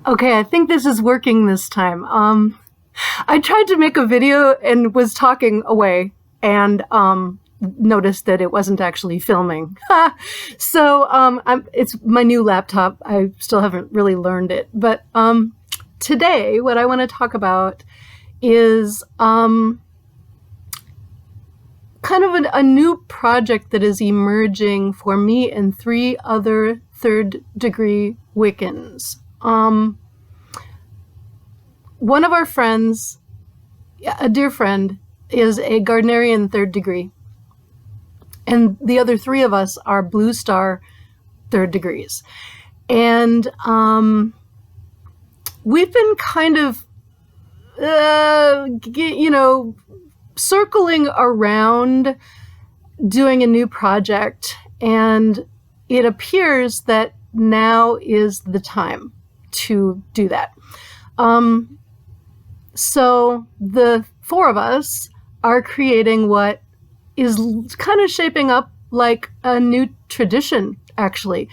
Okay, I think this is working this time. I tried to make a video and was talking away and noticed that it wasn't actually filming. So it's my new laptop. I still haven't really learned it. But today, what I want to talk about is kind of a new project that is emerging for me and 3 other third-degree Wiccans. One of our friends, a dear friend, is a Gardnerian 3rd degree. And the other 3 of us are Blue Star 3rd degrees. And we've been kind of, circling around doing a new project. And it appears that now is the time to do that. So the 4 of us are creating what is kind of shaping up like a new tradition, actually,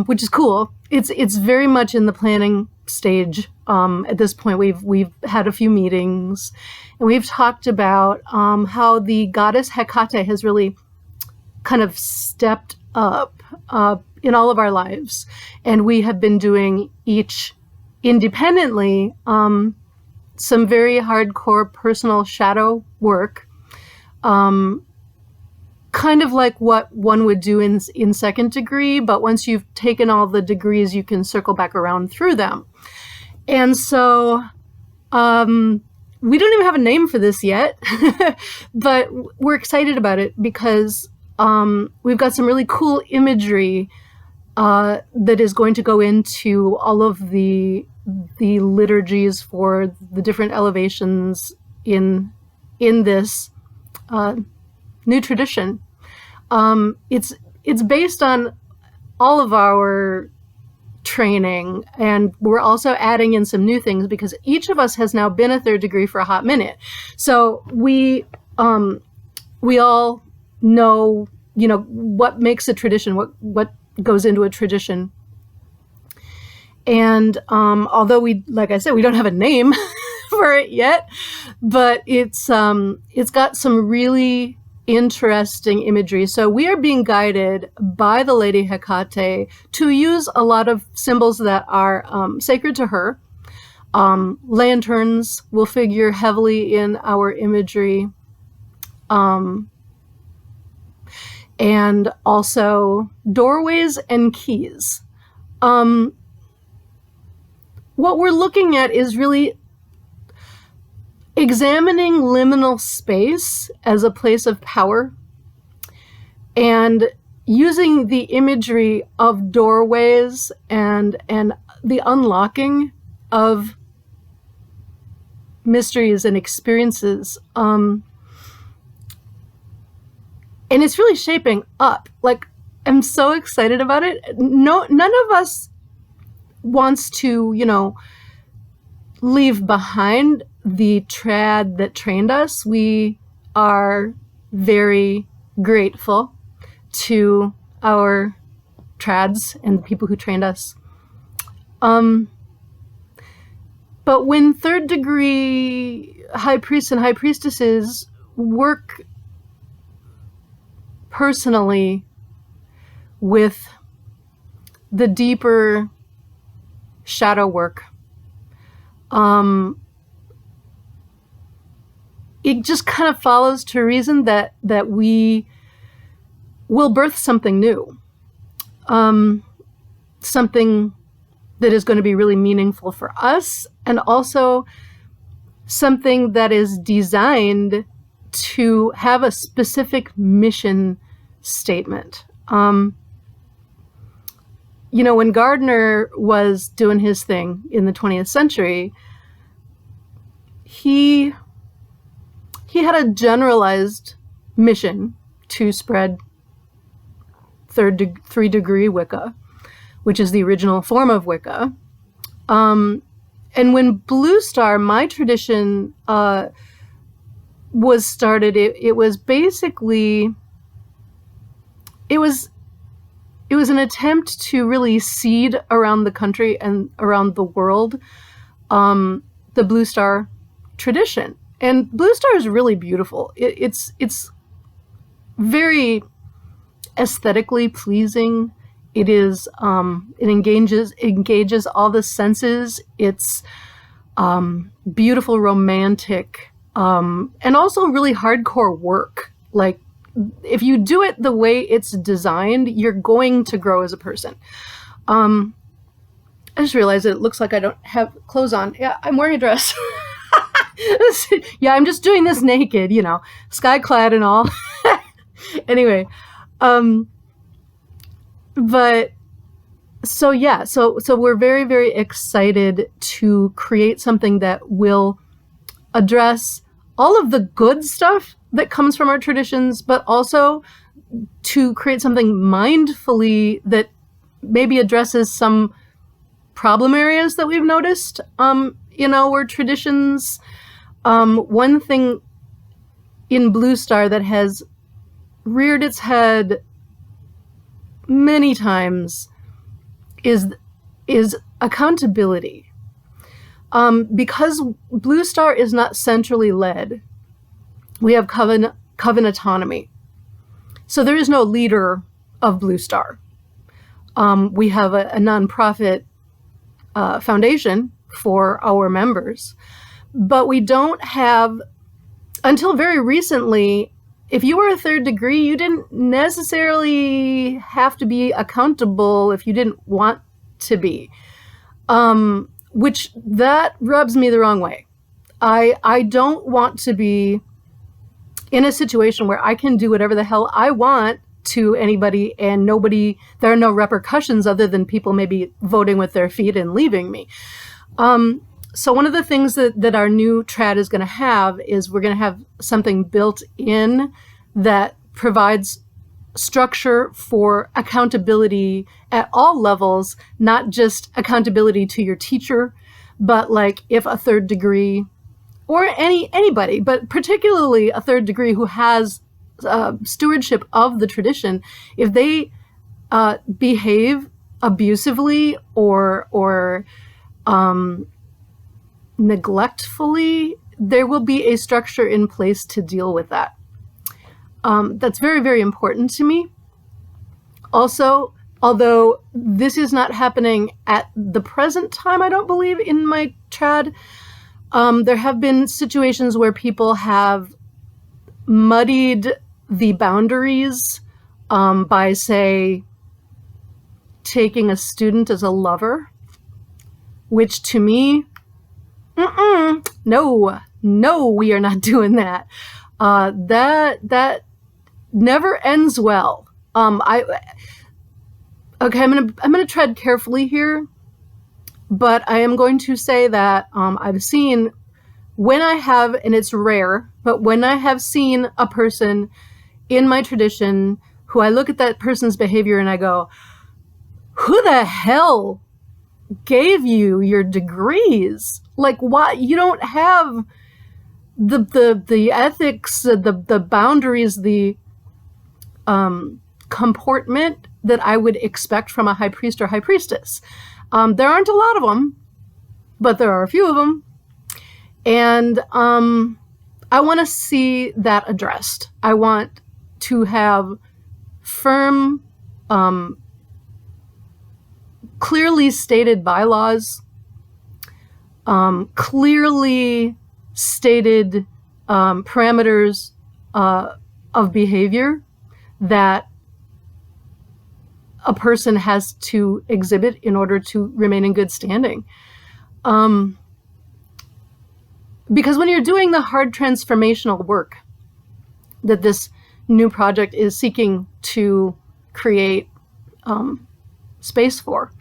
which is cool. It's very much in the planning stage. At this point, we've had a few meetings, and we've talked about how the goddess Hecate has really kind of stepped up in all of our lives, and we have been doing each independently some very hardcore personal shadow work, kind of like what one would do in 2nd degree, but once you've taken all the degrees, you can circle back around through them. And so we don't even have a name for this yet, but we're excited about it because we've got some really cool imagery that is going to go into all of the liturgies for the different elevations in this new tradition. It's based on all of our training, and we're also adding in some new things because each of us has now been a 3rd degree for a hot minute. So we all know, what makes a tradition, what goes into a tradition. And although like I said, we don't have a name for it yet, but it's got some really interesting imagery. So we are being guided by the Lady Hecate to use a lot of symbols that are sacred to her. Lanterns will figure heavily in our imagery. And also doorways and keys. What we're looking at is really examining liminal space as a place of power and using the imagery of doorways and the unlocking of mysteries and experiences. And it's really shaping up. Like, I'm so excited about it. None of us wants to, leave behind the trad that trained us. We are very grateful to our trads and the people who trained us. But when 3rd degree high priests and high priestesses work personally with the deeper shadow work, it just kind of follows to reason that we will birth something new, something that is going to be really meaningful for us, and also something that is designed to have a specific mission statement. When Gardner was doing his thing in the 20th century, he had a generalized mission to spread 3rd degree Wicca, which is the original form of Wicca. And when Blue Star, my tradition, was started, it was basically, it was it was an attempt to really seed around the country and around the world the Blue Star tradition. And Blue Star is really beautiful. It's very aesthetically pleasing. It is it engages all the senses. It's beautiful, romantic, and also really hardcore work. Like, if you do it the way it's designed, you're going to grow as a person. I just realized that it looks like I don't have clothes on. Yeah, I'm wearing a dress. Yeah, I'm just doing this naked, sky clad and all. Anyway, but so yeah, so we're very, very excited to create something that will address all of the good stuff that comes from our traditions, but also to create something mindfully that maybe addresses some problem areas that we've noticed in our traditions. One thing in Blue Star that has reared its head many times is accountability. Because Blue Star is not centrally led, we have coven autonomy. So there is no leader of Blue Star. We have a nonprofit foundation for our members, but we don't have, until very recently, if you were a third degree, you didn't necessarily have to be accountable if you didn't want to be, which that rubs me the wrong way. I don't want to be in a situation where I can do whatever the hell I want to anybody and there are no repercussions other than people maybe voting with their feet and leaving me. So one of the things that our new trad is going to have is we're going to have something built in that provides structure for accountability at all levels, not just accountability to your teacher, but like if a third degree or anybody, but particularly a third degree who has stewardship of the tradition, if they behave abusively or neglectfully, there will be a structure in place to deal with that. That's very, very important to me. Also, although this is not happening at the present time, I don't believe, in my trad, there have been situations where people have muddied the boundaries by, say, taking a student as a lover, which to me, no, we are not doing that. That never ends well. I'm gonna tread carefully here, but I am going to say that I've seen, when I have, and it's rare, but when I have seen a person in my tradition who I look at that person's behavior and I go, who the hell gave you your degrees? Like, why you don't have the ethics, the boundaries, the comportment that I would expect from a high priest or high priestess. There aren't a lot of them, but there are a few of them. And I want to see that addressed. I want to have firm, clearly stated bylaws, clearly stated parameters of behavior that a person has to exhibit in order to remain in good standing. Because when you're doing the hard transformational work that this new project is seeking to create space for,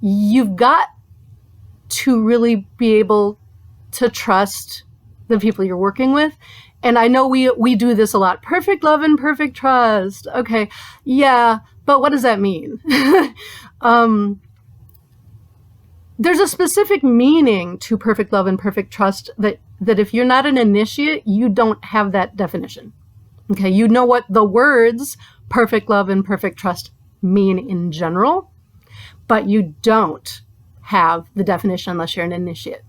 you've got to really be able to trust the people you're working with. And I know we do this a lot. Perfect love and perfect trust. Okay, yeah, but what does that mean? There's a specific meaning to perfect love and perfect trust that if you're not an initiate, you don't have that definition. Okay, you know what the words perfect love and perfect trust mean in general, but you don't have the definition unless you're an initiate.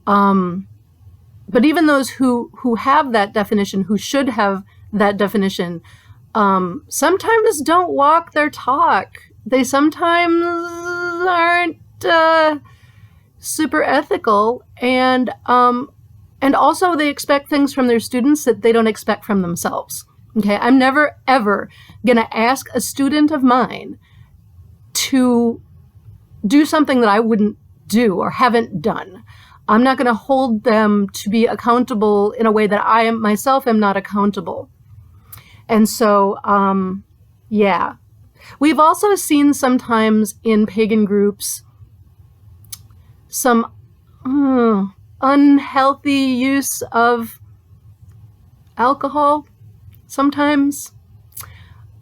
But even those who have that definition, who should have that definition, sometimes don't walk their talk. They sometimes aren't super ethical, and also they expect things from their students that they don't expect from themselves. Okay, I'm never ever gonna ask a student of mine to do something that I wouldn't do or haven't done. I'm not gonna hold them to be accountable in a way that I myself am not accountable. And so, yeah. We've also seen sometimes in pagan groups some unhealthy use of alcohol sometimes.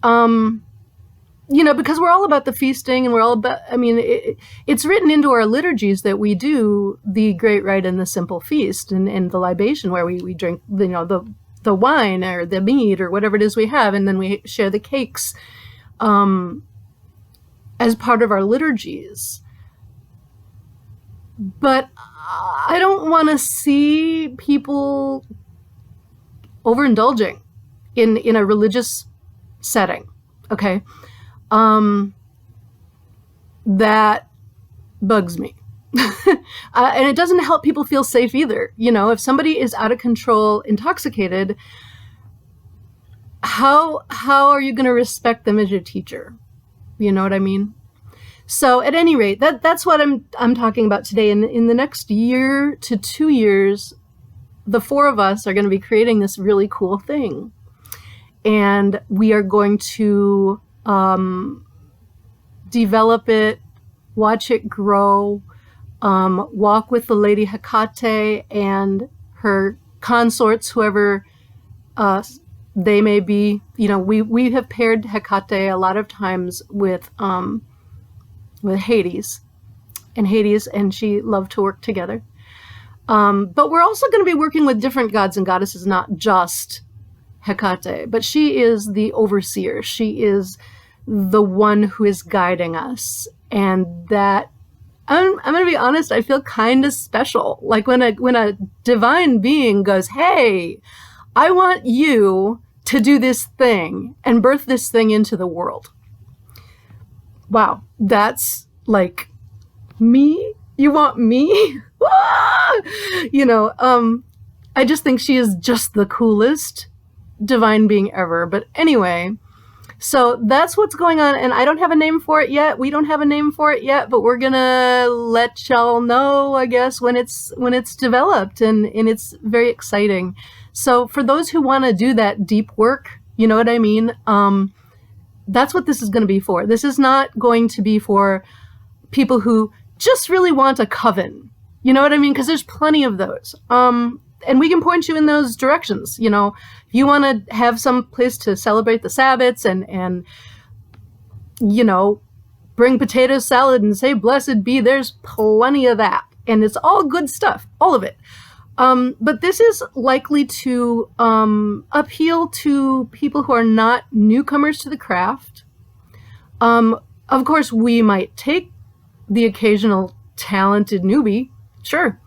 Because we're all about the feasting, and we're all about, it's written into our liturgies that we do the great rite and the simple feast and the libation, where we drink, the wine or the mead or whatever it is we have, and then we share the cakes as part of our liturgies. But I don't want to see people overindulging in a religious setting, okay? That bugs me. And it doesn't help people feel safe either. If somebody is out of control, intoxicated, how are you going to respect them as your teacher? You know what I mean? So at any rate, that's what I'm talking about today. In the next year to 2 years, the four of us are going to be creating this really cool thing. And we are going to develop it, watch it grow, walk with the Lady Hecate and her consorts, whoever they may be. We have paired Hecate a lot of times with Hades, and she loved to work together. But we're also going to be working with different gods and goddesses, not just Hecate, but she is the overseer. She is the one who is guiding us. And that, I'm going to be honest, I feel kind of special. Like when a divine being goes, hey, I want you to do this thing and birth this thing into the world. Wow, that's like me? You want me? I just think she is just the coolest divine being ever. But anyway, so that's what's going on, and I don't have a name for it yet. We don't have a name for it yet, but we're gonna let y'all know, I guess, when it's developed, and it's very exciting. So for those who want to do that deep work, you know what I mean? That's what this is going to be for. This is not going to be for people who just really want a coven. You know what I mean? Because there's plenty of those. And we can point you in those directions. If you want to have some place to celebrate the Sabbats and bring potato salad and say, blessed be, there's plenty of that. And it's all good stuff, all of it. But this is likely to appeal to people who are not newcomers to the craft. Of course, we might take the occasional talented newbie, sure.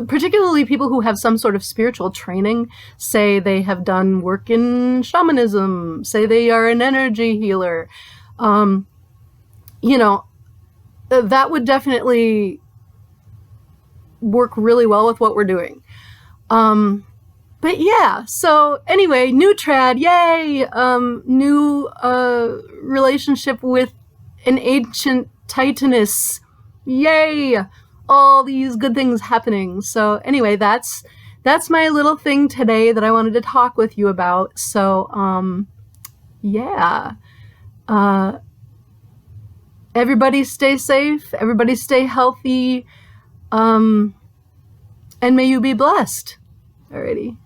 Particularly people who have some sort of spiritual training, say they have done work in shamanism, say they are an energy healer. That would definitely work really well with what we're doing. But yeah, so anyway, new trad, yay! New relationship with an ancient titaness, yay! All these good things happening. So anyway, that's my little thing today that I wanted to talk with you about. So yeah. Everybody stay safe, everybody stay healthy, and may you be blessed. Alrighty.